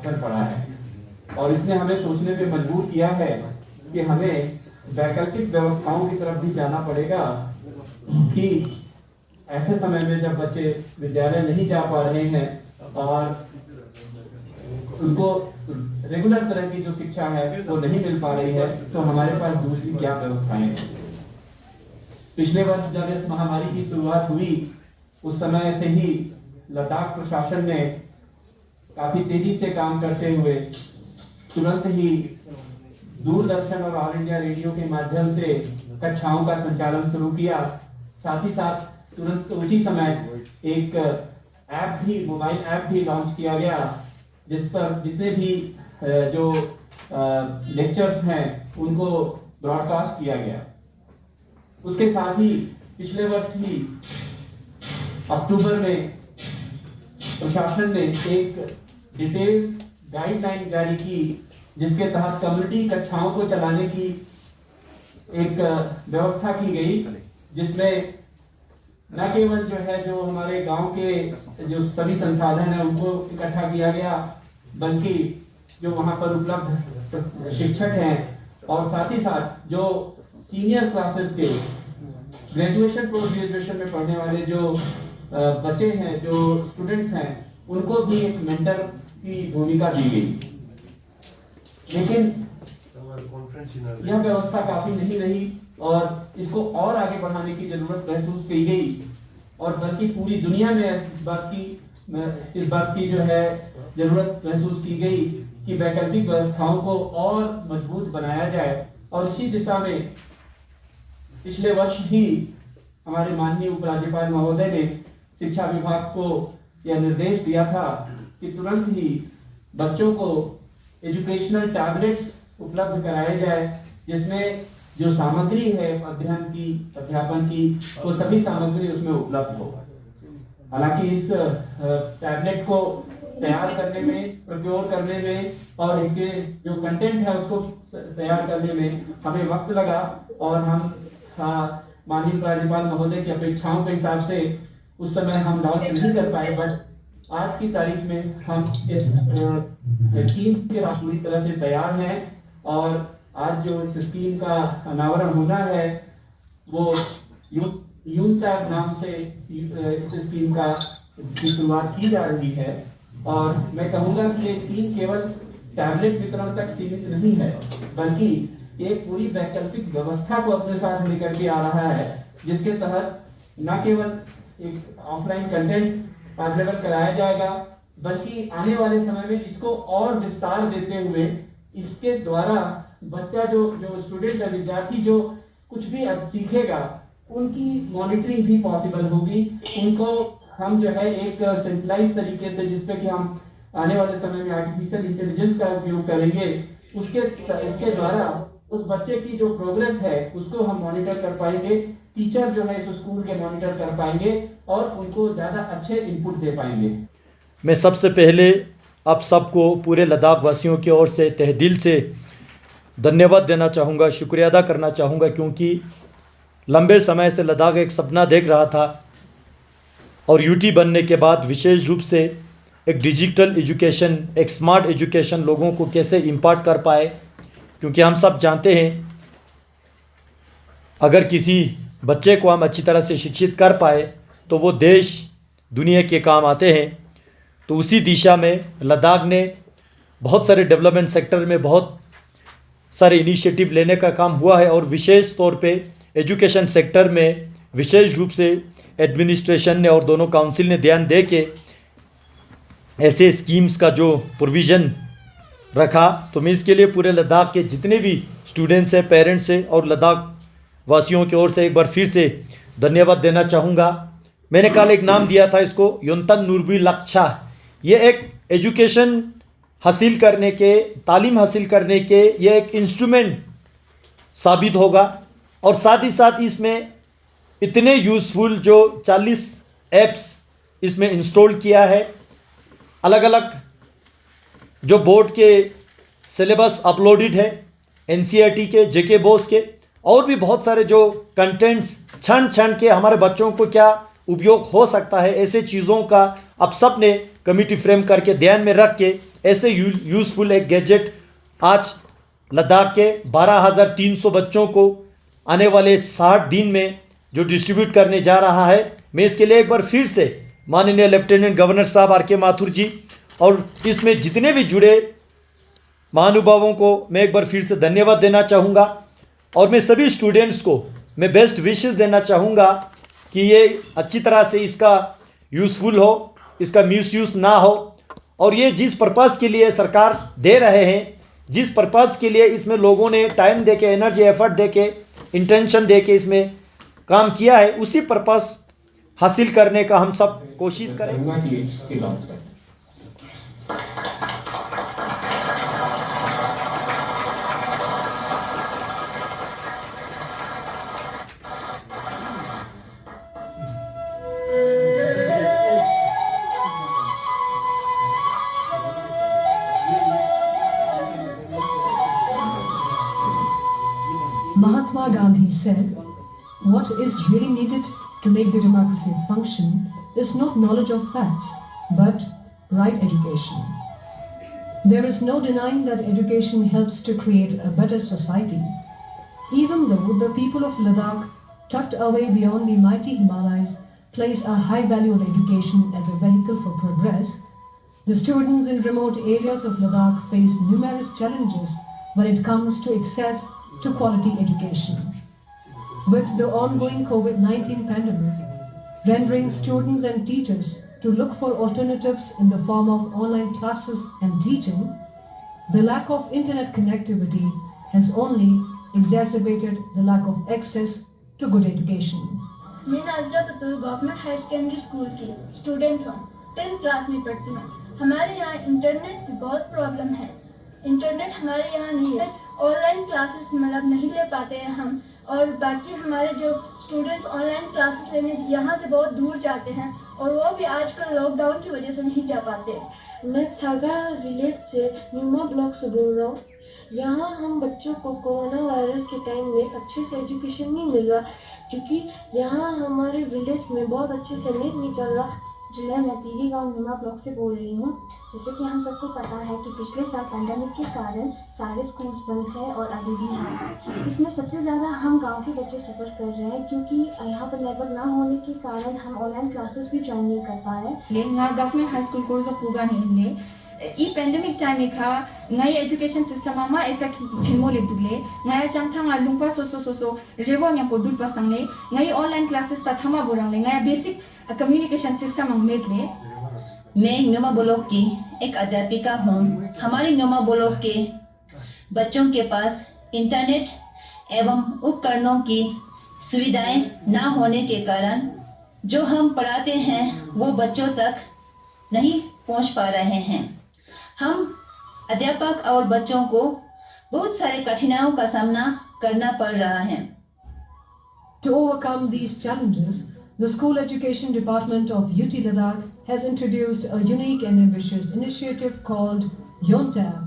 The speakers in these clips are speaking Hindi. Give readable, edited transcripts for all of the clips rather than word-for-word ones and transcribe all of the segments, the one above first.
असर पड़ा है और इसने हमें सोचने पे मजबूर किया है कि हमें वैकल्पिक व्यवस्थाओं की तरफ भी जाना पड़ेगा कि ऐसे समय में जब बच्चे विद्यालय नहीं जा पा रहे हैं और उनको रेगुलर तरह की जो शिक्षा है वो नहीं मिल पा रही है, तो हमारे पास दूसरी क्या व्यवस्थाएं हैं। पिछले वर्ष जब इस महामारी की शुरुआत हुई उस समय से ही लद्दाख प्रशासन ने काफी तेजी से काम करते हुए तुरंत ही दूरदर्शन और ऑल इंडिया रेडियो के माध्यम से कक्षाओं का संचालन शुरू किया। साथ ही साथ तुरंत उसी समय एक ऐप भी, मोबाइल ऐप भी लॉन्च किया गया जिस पर जितने भी जो लेक्चर्स हैं उनको ब्रॉडकास्ट किया गया। उसके साथ ही पिछले वर्ष ही अक्टूबर में प्रशासन ने एक डिटेल गाइडलाइन जारी की जिसके तहत कम्युनिटी कक्षाओं को चलाने की एक व्यवस्था की गई, जिसमें न केवल जो है जो हमारे गांव के जो सभी संसाधन है उनको इकट्ठा किया गया, बल्कि जो वहां पर उपलब्ध शिक्षक हैं और साथ ही साथ जो सीनियर क्लासेस के ग्रेजुएशन पोस्ट ग्रेजुएशन में पढ़ने वाले जो बच्चे हैं, जो स्टूडेंट्स हैं, उनको भी एक मेंटर की भूमिका दी गई। लेकिन यह व्यवस्था काफी नहीं रही और इसको और आगे बढ़ाने की जरूरत महसूस की गई और बल्कि पूरी दुनिया में इस बात की जो है जरूरत महसूस की गई कि वैकल्पिक व्यवस्थाओं को और मजबूत बनाया जाए। और इसी दिशा में पिछले वर्ष ही हमारे माननीय उपराज्यपाल महोदय ने शिक्षा विभाग को यह निर्देश दिया था कि तुरंत ही बच्चों को एजुकेशनल टैबलेट्स उपलब्ध कराए जाए, जिसमें जो सामग्री है अध्ययन की, अध्यापन की, वो सभी सामग्री उसमें उपलब्ध हो। हालांकि इस टैबलेट को तैयार करने में, प्रोक्योर करने में और इसके जो कंटेंट है उसको तैयार करने में हमें वक्त लगा और हम माननीय राज्यपाल महोदय की अपेक्षाओं के हिसाब से उस समय हम लॉन्च नहीं कर पाए, बट आज की तारीख में हम इस स्कीम के पूरी तरह से तैयार हैं और आज जो इस स्कीम का अनावरण होना है वो यूनटैग नाम से इस स्कीम का शुरुआत की जा रही है। और मैं कहूँगा कि ये स्कीम केवल टैबलेट वितरण तक सीमित नहीं है, बल्कि एक पूरी वैकल्पिक व्यवस्था को अपने साथ लेकर के आ रहा है, जिसके तहत न केवल एक ऑफलाइन कंटेंट अवेलेबल कराया जाएगा, बल्कि आने वाले समय में इसको और विस्तार देते हुए इसके द्वारा बच्चा जो स्टूडेंट है, विद्यार्थी जो कुछ भी सीखेगा, उनकी मॉनिटरिंग भी पॉसिबल होगी। उनको हम जो है एक सेंट्रलाइज तरीके से, जिसपे कि हम आने वाले समय में आर्टिफिशियल इंटेलिजेंस का उपयोग करेंगे, उसके द्वारा उस बच्चे की जो प्रोग्रेस है उसको हम मॉनिटर कर पाएंगे। टीचर जो है इस स्कूल के मॉनिटर कर पाएंगे और उनको ज़्यादा अच्छे इनपुट दे पाएंगे। मैं सबसे पहले आप सबको पूरे लद्दाख वासियों की ओर से तहे दिल से धन्यवाद देना चाहूँगा, शुक्रिया अदा करना चाहूँगा, क्योंकि लंबे समय से लद्दाख एक सपना देख रहा था और यूटी बनने के बाद विशेष रूप से एक डिजिटल एजुकेशन, एक स्मार्ट एजुकेशन लोगों को कैसे इम्पार्ट कर पाए, क्योंकि हम सब जानते हैं अगर किसी बच्चे को हम अच्छी तरह से शिक्षित कर पाए तो वो देश दुनिया के काम आते हैं। तो उसी दिशा में लद्दाख ने बहुत सारे डेवलपमेंट सेक्टर में बहुत सारे इनिशिएटिव लेने का काम हुआ है और विशेष तौर पे एजुकेशन सेक्टर में विशेष रूप से एडमिनिस्ट्रेशन ने और दोनों काउंसिल ने ध्यान दे के ऐसे स्कीम्स का जो प्रोविज़न रखा। तो मैं इसके लिए पूरे लद्दाख के जितने भी स्टूडेंट्स हैं, पेरेंट्स हैं और लद्दाख वासियों की ओर से एक बार फिर से धन्यवाद देना चाहूँगा। मैंने कल एक नाम दिया था इसको, युनतन नूरबी लक्षा। ये एक एजुकेशन हासिल करने के, तालीम हासिल करने के ये एक इंस्ट्रूमेंट साबित होगा और साथ ही साथ इसमें इतने यूज़फुल जो 40 ऐप्स इसमें इंस्टॉल किया है, अलग अलग जो बोर्ड के सिलेबस अपलोडेड है, एनसीईआरटी के, जेके बोस के, और भी बहुत सारे जो कंटेंट्स क्षण क्षण के हमारे बच्चों को क्या उपयोग हो सकता है, ऐसे चीज़ों का आप सब ने कमिटी फ्रेम करके ध्यान में रख के ऐसे यूज़फुल एक गैजेट आज लद्दाख के 12,300 बच्चों को आने वाले 60 दिन में जो डिस्ट्रीब्यूट करने जा रहा है, मैं इसके लिए एक बार फिर से माननीय लेफ्टिनेंट गवर्नर साहब आर.के. माथुर जी और इसमें जितने भी जुड़े महानुभावों को मैं एक बार फिर से धन्यवाद देना चाहूँगा। और मैं सभी स्टूडेंट्स को मैं बेस्ट विशेस देना चाहूँगा कि ये अच्छी तरह से इसका यूज़फुल हो, इसका मिसयूज़ ना हो, और ये जिस पर्पज़ के लिए सरकार दे रहे हैं, जिस पर्पज़ के लिए इसमें लोगों ने टाइम दे के, एनर्जी, एफर्ट दे के, इंटेंशन दे के इसमें काम किया है, उसी पर्पज़ हासिल करने का हम सब कोशिश करें। Mahatma Gandhi said, what is really needed to make the democracy function is not knowledge of facts, but right education. There is no denying that education helps to create a better society. Even though the people of Ladakh, tucked away beyond the mighty Himalayas, place a high value on education as a vehicle for progress, the students in remote areas of Ladakh face numerous challenges when it comes to access to quality education. With the ongoing COVID-19 pandemic, rendering students and teachers to look for alternatives in the form of online classes and teaching, the lack of internet connectivity has only exacerbated the lack of access to good education. मैं नाज़रा ततुल गवर्नमेंट हायर सेकेंडरी स्कूल की स्टूडेंट हूँ, 10th क्लास में पढ़ती हूँ। हमारे यहाँ इंटरनेट की बहुत प्रॉब्लम है। इंटरनेट हमारे यहाँ नहीं है, ऑनलाइन क्लासेस मतलब नहीं ले पाते हैं हम, और बाकी हमारे जो स्टूडेंट्स ऑनलाइन क्लासेस लेने यहाँ से बहुत दूर जाते हैं, और वो भी आजकल लॉकडाउन की वजह से नहीं जा पाते। मैं छागा विलेज से न्यूमा ब्लॉक से बोल रहा हूँ। यहाँ हम बच्चों को कोरोना वायरस के टाइम में अच्छे से एजुकेशन नहीं मिल रहा, क्योंकि यहाँ हमारे विलेज में बहुत अच्छे से नेट नहीं चल रहा। जी मैं टीवी गांव न्यूमा ब्लॉक से बोल रही हूँ। जैसे कि हम सबको पता है कि पिछले साल पैंडेमिक के कारण सारे स्कूल्स बंद थे और अभी भी हैं। इसमें सबसे ज़्यादा हम गांव के बच्चे सफ़र कर रहे हैं, क्योंकि यहाँ पर नेटवर्क ना होने के कारण हम ऑनलाइन क्लासेस भी ज्वाइन नहीं कर पा रहे। गवर्नमेंट हाई स्कूल कोर्स पुगा नहीं ई पेंडेमिक टाइम था नई एजुकेशन सिस्टम मा इफेक्ट छिमोले दुले नया चंगथांगा लुंपा सोसो रेवो न्यापो दुलपा संगे नई ऑनलाइन क्लासेस ता थमा बोरांगे नया बेसिक कम्युनिकेशन सिस्टम अंगमेले। मैं न्यूमा ब्लॉक की एक अध्यापिका हूँ। हमारे न्यूमा ब्लॉक के बच्चों के पास इंटरनेट एवं उपकरणों की सुविधाएं ना होने के कारण जो हम पढ़ाते हैं वो बच्चों तक नहीं पहुंच पा रहे हैं। हम अध्यापक और बच्चों को बहुत सारे कठिनाइयों का सामना करना पड़ रहा है। To overcome these challenges, the School Education Department of UT Ladakh has introduced a unique and ambitious initiative called YonTab.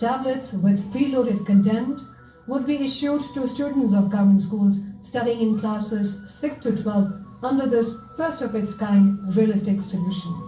Tablets with preloaded content would be issued to students of government schools studying in classes 6 to 12 under this first of its kind realistic solution.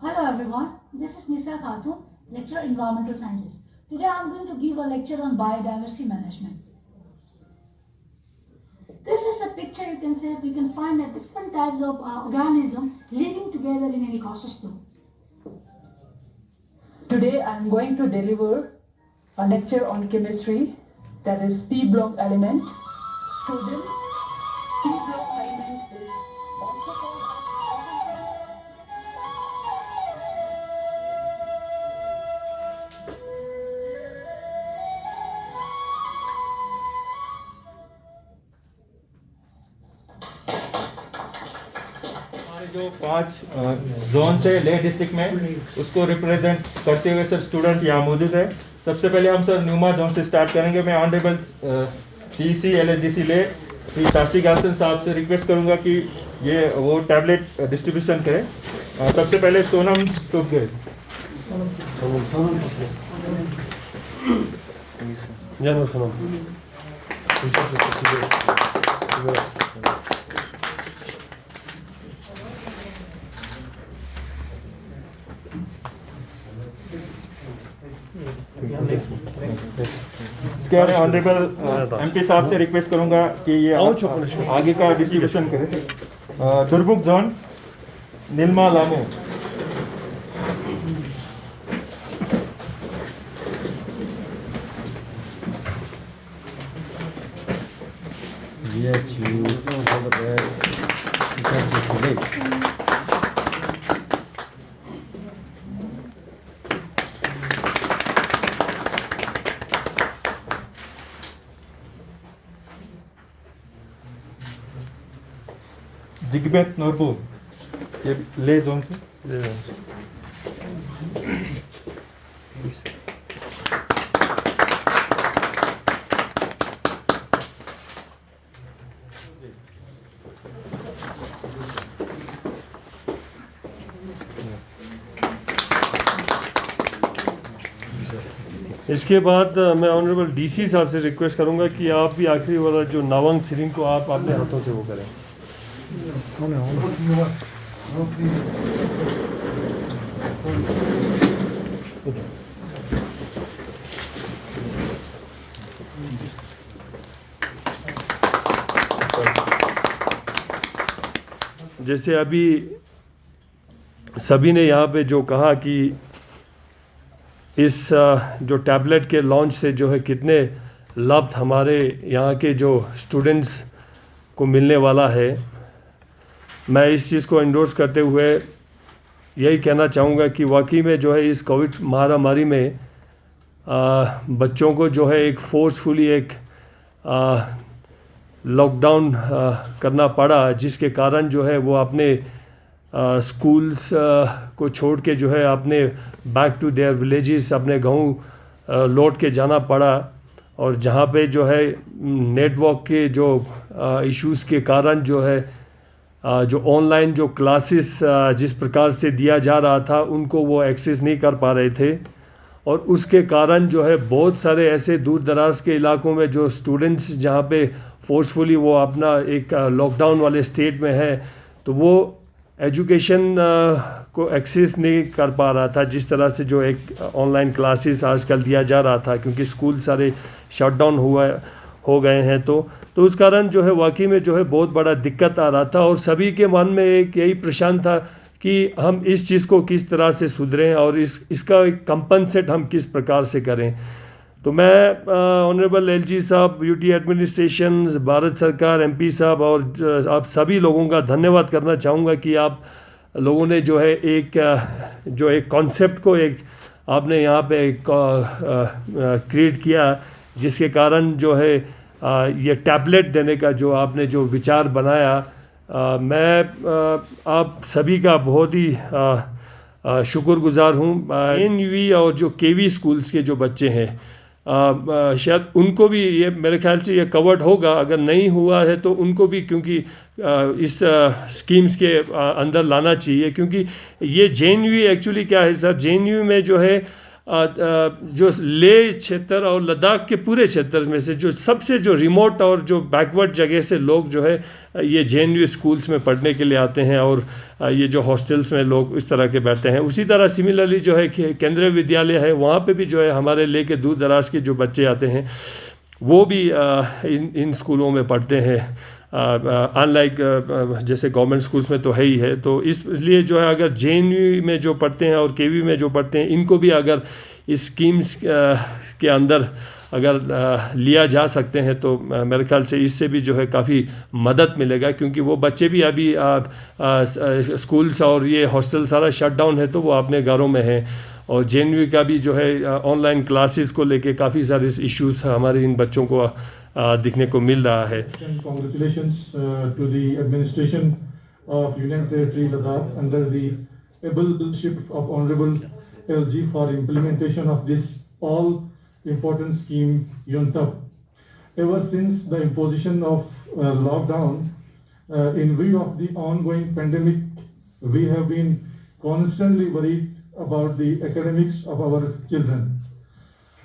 Hello everyone, this is Nisa Khatun, lecturer Environmental Sciences. Today I am going to give a lecture on biodiversity management. This is a picture you can say we can find that different types of organisms living together in an ecosystem. Today I am going to deliver a lecture on chemistry, that is P block element. Student, P block element is also called as जो 5 जोन से ले डिस्ट्रिक्ट में उसको रिप्रेजेंट करते हुए सर स्टूडेंट यहाँ मौजूद है। सबसे पहले हम सर न्यूमा जोन से स्टार्ट करेंगे। मैं ऑनरेबल CEC LSDC ले श्री शास्त्री गासन साहब से रिक्वेस्ट करूँगा कि ये वो टैबलेट डिस्ट्रीब्यूशन करें। सबसे पहले सोनम टुपगे। ऑनरेबल MP साहब से रिक्वेस्ट करूंगा कि ये आगे का डिस्ट्रीब्यूशन करें। दुर्मुख जोन नीलमा लामो। जिगबेत नोरबू ये ले जोन से। इसके बाद मैं ऑनरेबल DC साहब से रिक्वेस्ट करूंगा कि आप भी आखिरी वाला जो नावंग सिरिंग को आप अपने हाथों से वो करें। जैसे अभी सभी ने यहाँ पे जो कहा कि इस जो टैबलेट के लॉन्च से जो है कितने लाभ हमारे यहाँ के जो स्टूडेंट्स को मिलने वाला है, मैं इस चीज़ को इंडोर्स करते हुए यही कहना चाहूँगा कि वाकई में जो है इस कोविड महामारी में बच्चों को जो है एक फोर्सफुली एक लॉकडाउन करना पड़ा, जिसके कारण जो है वो अपने स्कूल्स को छोड़ के जो है अपने बैक टू देयर विलेजेस अपने गाँव लौट के जाना पड़ा। और जहाँ पे जो है नेटवर्क के जो इश्यूज़ के कारण जो है जो ऑनलाइन जो क्लासेस जिस प्रकार से दिया जा रहा था उनको वो एक्सेस नहीं कर पा रहे थे। और उसके कारण जो है बहुत सारे ऐसे दूर दराज के इलाकों में जो स्टूडेंट्स जहाँ पे फोर्सफुली वो अपना एक लॉकडाउन वाले स्टेट में है, तो वो एजुकेशन को एक्सेस नहीं कर पा रहा था जिस तरह से जो एक ऑनलाइन क्लासेस आजकल दिया जा रहा था, क्योंकि स्कूल सारे शटडाउन हो गए हैं। तो उस कारण जो है वाकई में जो है बहुत बड़ा दिक्कत आ रहा था और सभी के मन में एक यही प्रश्न था कि हम इस चीज़ को किस तरह से सुधरें और इसका एक कंपनसेट हम किस प्रकार से करें। तो मैं ऑनरेबल LG साहब, UT एडमिनिस्ट्रेशन, भारत सरकार, MP साहब और आप सभी लोगों का धन्यवाद करना चाहूँगा कि आप लोगों ने जो है एक कॉन्सेप्ट को एक आपने यहाँ पे क्रिएट किया, जिसके कारण जो है ये टैबलेट देने का जो आपने जो विचार बनाया, मैं आप सभी का बहुत ही शुक्रगुजार हूँ। NUV और जो KV स्कूल्स के जो बच्चे हैं शायद उनको भी ये मेरे ख्याल से ये कवर्ड होगा, अगर नहीं हुआ है तो उनको भी क्योंकि इस स्कीम्स के अंदर लाना चाहिए, क्योंकि ये JNU एक्चुअली क्या है सर, JNU में जो है जो लेह क्षेत्र और लद्दाख के पूरे क्षेत्र में से जो सबसे जो रिमोट और जो बैकवर्ड जगह से लोग जो है ये JNU स्कूल्स में पढ़ने के लिए आते हैं और ये जो हॉस्टल्स में लोग इस तरह के बैठते हैं। उसी तरह सिमिलरली जो है केंद्रीय विद्यालय है, वहाँ पे भी जो है हमारे लेह के दूर दराज के जो बच्चे आते हैं वो भी इन स्कूलों में पढ़ते हैं, अनलाइक जैसे गवर्नमेंट स्कूल्स में तो है ही है। तो इसलिए जो है अगर JNU में जो पढ़ते हैं और KV में जो पढ़ते हैं, इनको भी अगर इस स्कीम्स के अंदर अगर लिया जा सकते हैं तो मेरे ख्याल से इससे भी जो है काफ़ी मदद मिलेगा, क्योंकि वो बच्चे भी अभी स्कूल्स और ये हॉस्टल सारा शट डाउन है तो वो अपने घरों में हैं। और JNU का भी जो है ऑनलाइन क्लासेस को लेके काफ़ी सारे इश्यूज हमारे इन बच्चों को दिखने को मिल रहा है। Congratulations to the administration of Union Territory Ladakh under the able leadership of Honorable LG for implementation of this all important scheme UNTAP. Ever since the imposition of lockdown, in view of the ongoing pandemic, we have been constantly worried about the academics of our children.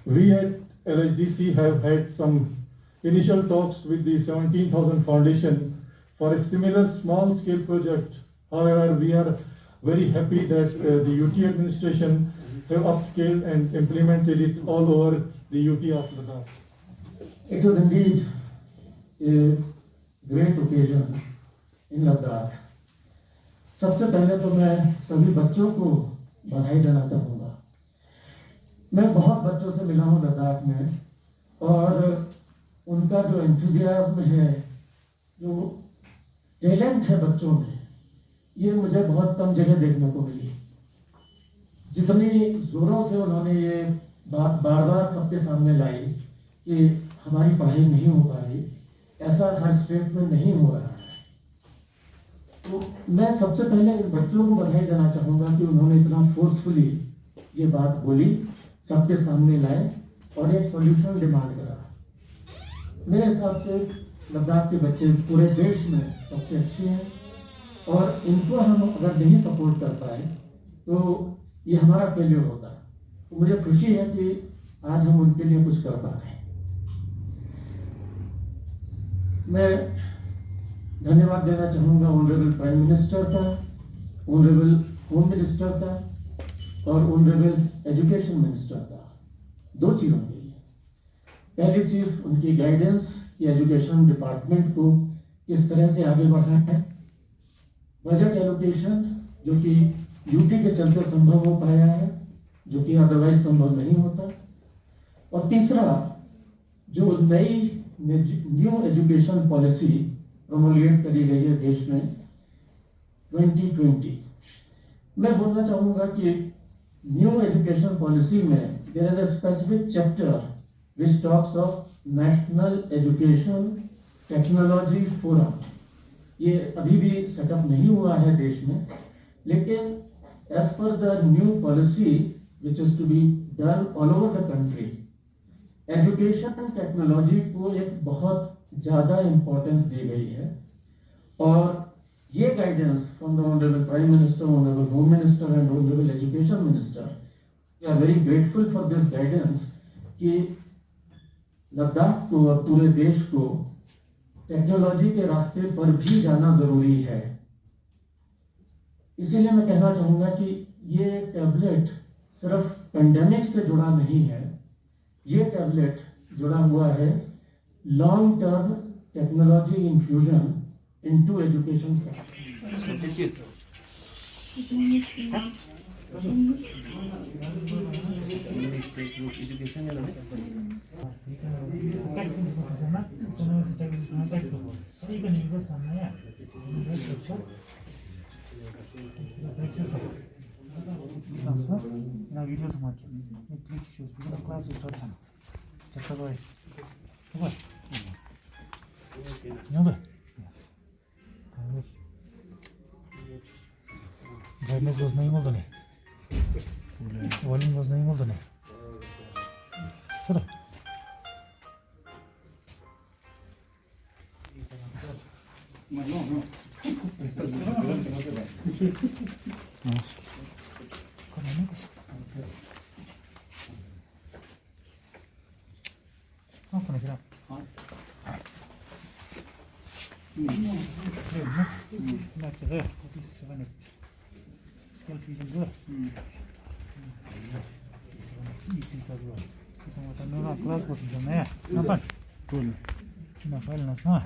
We at LHDC have had some initial talks with the 17,000 Foundation for a similar small scale project. However, we are very happy that the UT administration have upscaled and implemented it all over the UT of Ladakh. It was indeed a great occasion in Ladakh. सबसे पहले तो मैं सभी बच्चों को बधाई देना चाहूँगा। मैं बहुत बच्चों से मिला हूँ लद्दाख में और उनका जो एंथुजियाज्म है, जो टैलेंट है बच्चों में, ये मुझे बहुत कम जगह देखने को मिली। जितनी जोरों से उन्होंने ये बात बार बार सबके सामने लाई कि हमारी पढ़ाई नहीं हो पा रही, ऐसा हर स्टेट में नहीं हो रहा है। तो मैं सबसे पहले इन बच्चों को बधाई देना चाहूँगा कि उन्होंने इतना फोर्सफुली ये बात बोली, सबके सामने लाए और एक सॉल्यूशन डिमांड करा। मेरे हिसाब से लद्दाख के बच्चे पूरे देश में सबसे अच्छे हैं और इनको हम अगर नहीं सपोर्ट कर पाए तो ये हमारा फेलियर होता है। तो मुझे खुशी है कि आज हम उनके लिए कुछ कर पा रहे हैं। मैं धन्यवाद देना चाहूँगा ऑनरेबल प्राइम मिनिस्टर का, ऑनरेबल होम मिनिस्टर का और ऑनरेबल एजुकेशन मिनिस्टर का, दो चीज़ों के लिए। पहली चीज़ उनकी गाइडेंस कि एजुकेशन डिपार्टमेंट को किस तरह से आगे बढ़ाना है, बजट एलोकेशन जो कि यूटी के चलते संभव हो पाया है, जो कि अदरवाइज संभव नहीं होता, और तीसरा जो नई न्यू एजुकेशन पॉलिसी प्रोमोलिएट करी गई है देश में 2020। मैं बोलना चाहूँगा कि न्यू एजुकेशन पॉलिसी में there is a specific chapter which talks of national education technology forum. ये अभी भी सेटअप नहीं हुआ है देश में, लेकिन as per the new policy which is to be done all over the country, education technology को एक बहुत ज़्यादा इम्पोर्टेंस दी गई है। और ये guidance from the honourable prime minister, honourable home minister and honourable education minister, we are very grateful for this guidance कि लद्दाख को और पूरे देश को टेक्नोलॉजी के रास्ते पर भी जाना जरूरी है। इसीलिए मैं कहना चाहूँगा कि ये टैबलेट सिर्फ पेंडेमिक से जुड़ा नहीं है, ये टैबलेट जुड़ा हुआ है long term technology infusion into education sector. Brightness was नहीं बोल दो नहीं, volume was नहीं बोल दो नहीं, चलो। Scale fusion dua. Sisa dua. Sama tanura kelas posisi sana ya. Sampai. Cool. Kena file na sama.